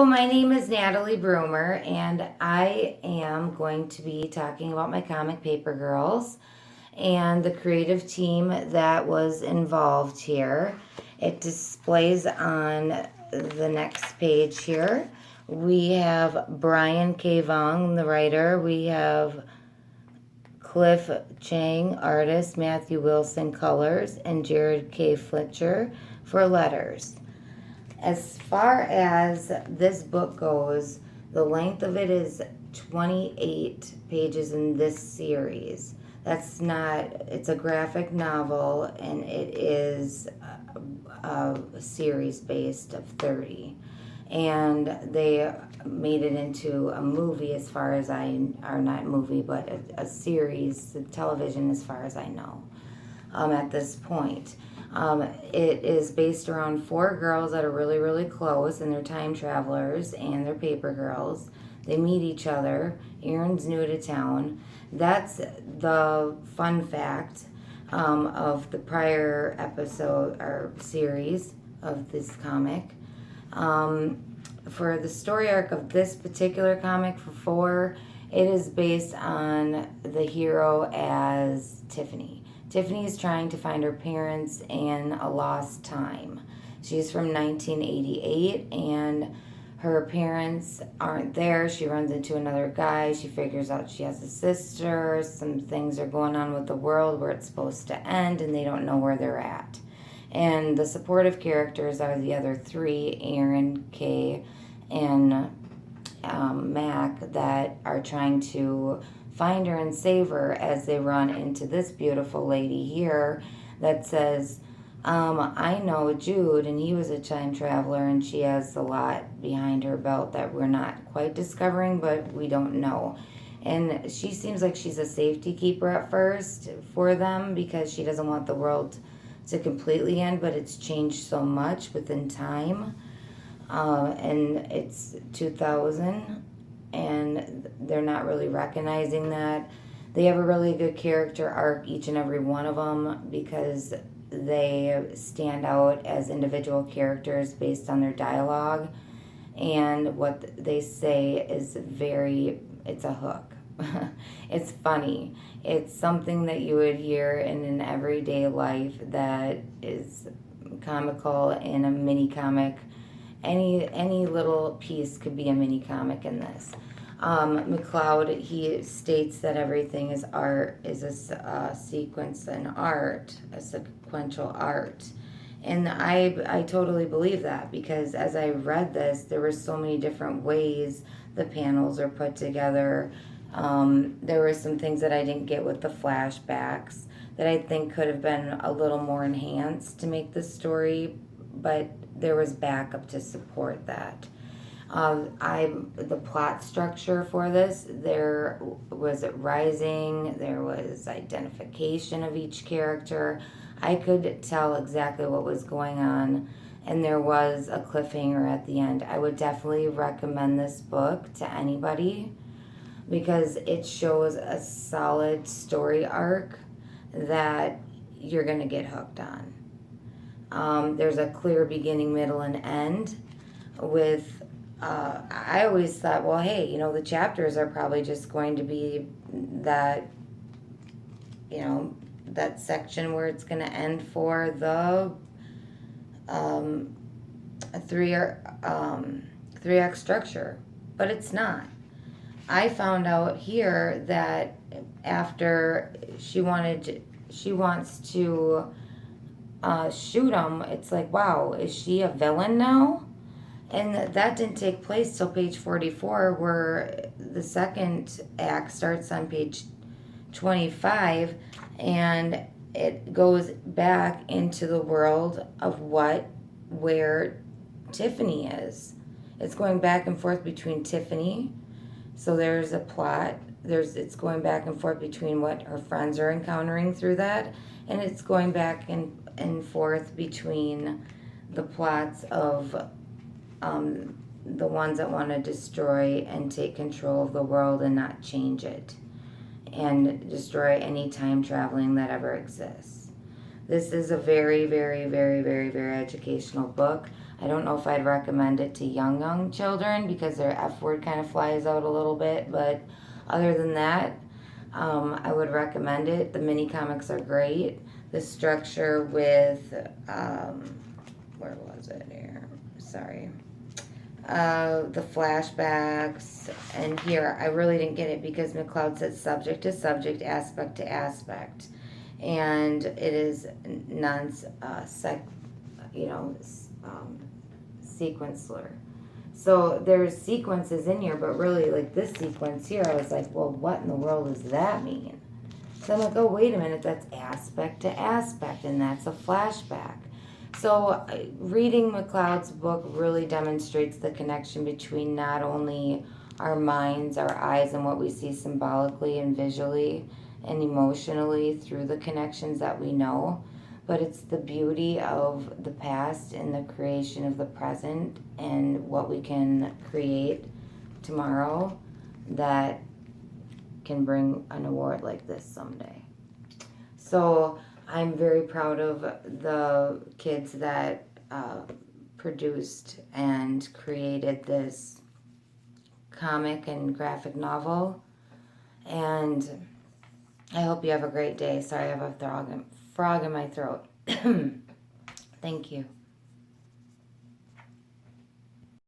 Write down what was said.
my name is Natalie Broomer, and I am going to be talking about my comic Paper Girls and the creative team that was involved here. It displays on the next page here. We have Brian K. Vong, the writer. We have Cliff Chang, artist. Matthew Wilson, colors. And Jared K. Fletcher for letters. As far as this book goes, the length of it is 28 pages in this series. That's not, it's a graphic novel, and it is a series based of 30. And they made it into a movie as far as or not movie, but a series, television as far as I know at this point. It is based around four girls that are really, really close, and they're time travelers, and they're paper girls. They meet each other. Erin's new to town. That's the fun fact of the prior episode or series of this comic. For the story arc of this particular comic for four, it is based on the hero as Tiffany. Tiffany is trying to find her parents in a lost time. She's from 1988, and her parents aren't there. She runs into another guy. She figures out she has a sister. Some things are going on with the world where it's supposed to end, and they don't know where they're at. And the supportive characters are the other three, Erin, Kay, and Mac, that are trying to find her and save her as they run into this beautiful lady here that says, I know Jude, and he was a time traveler, and she has a lot behind her belt that we're not quite discovering, but we don't know. And she seems like she's a safety keeper at first for them because she doesn't want the world to completely end, but it's changed so much within time. And it's 2000, and they're not really recognizing that. They have a really good character arc, each and every one of them, because they stand out as individual characters based on their dialogue, and what they say is it's a hook. It's funny. It's something that you would hear in an everyday life that is comical in a mini comic. Any little piece could be a mini comic in this. McLeod, he states that everything is art, is a sequence and art, a sequential art. And I totally believe that, because as I read this, there were so many different ways the panels are put together. There were some things that I didn't get with the flashbacks that I think could have been a little more enhanced to make the story, but there was backup to support that. The plot structure for this, there was rising, there was identification of each character. I could tell exactly what was going on, and there was a cliffhanger at the end. I would definitely recommend this book to anybody because it shows a solid story arc that you're going to get hooked on. There's a clear beginning, middle, and end with, I always thought, well, hey, the chapters are probably just going to be that, that section where it's going to end for the three act structure, but it's not. I found out here that after she wants to shoot him, it's like, wow, is she a villain now? And that didn't take place till page 44, where the second act starts on page 25, and it goes back into the world of where Tiffany is. It's going back and forth between Tiffany. So there's a plot. It's going back and forth between what her friends are encountering through that, and it's going back and forth between the plots of the ones that want to destroy and take control of the world and not change it, and destroy any time traveling that ever exists. This is a very, very, very, very, very educational book. I don't know if I'd recommend it to young children because their F word kind of flies out a little bit, but other than that, I would recommend it. The mini comics are great. The structure with, where was it here? Sorry. The flashbacks, and here I really didn't get it because McLeod said subject to subject, aspect to aspect, and it is sequencer. So there's sequences in here, but really, like this sequence here, I was like, well, what in the world does that mean? So I'm like, oh, wait a minute, that's aspect to aspect, and that's a flashback. So reading McLeod's book really demonstrates the connection between not only our minds, our eyes, and what we see symbolically and visually and emotionally through the connections that we know, but it's the beauty of the past and the creation of the present and what we can create tomorrow that can bring an award like this someday. So I'm very proud of the kids that produced and created this comic and graphic novel. And I hope you have a great day. Sorry, I have a frog in my throat. Thank you.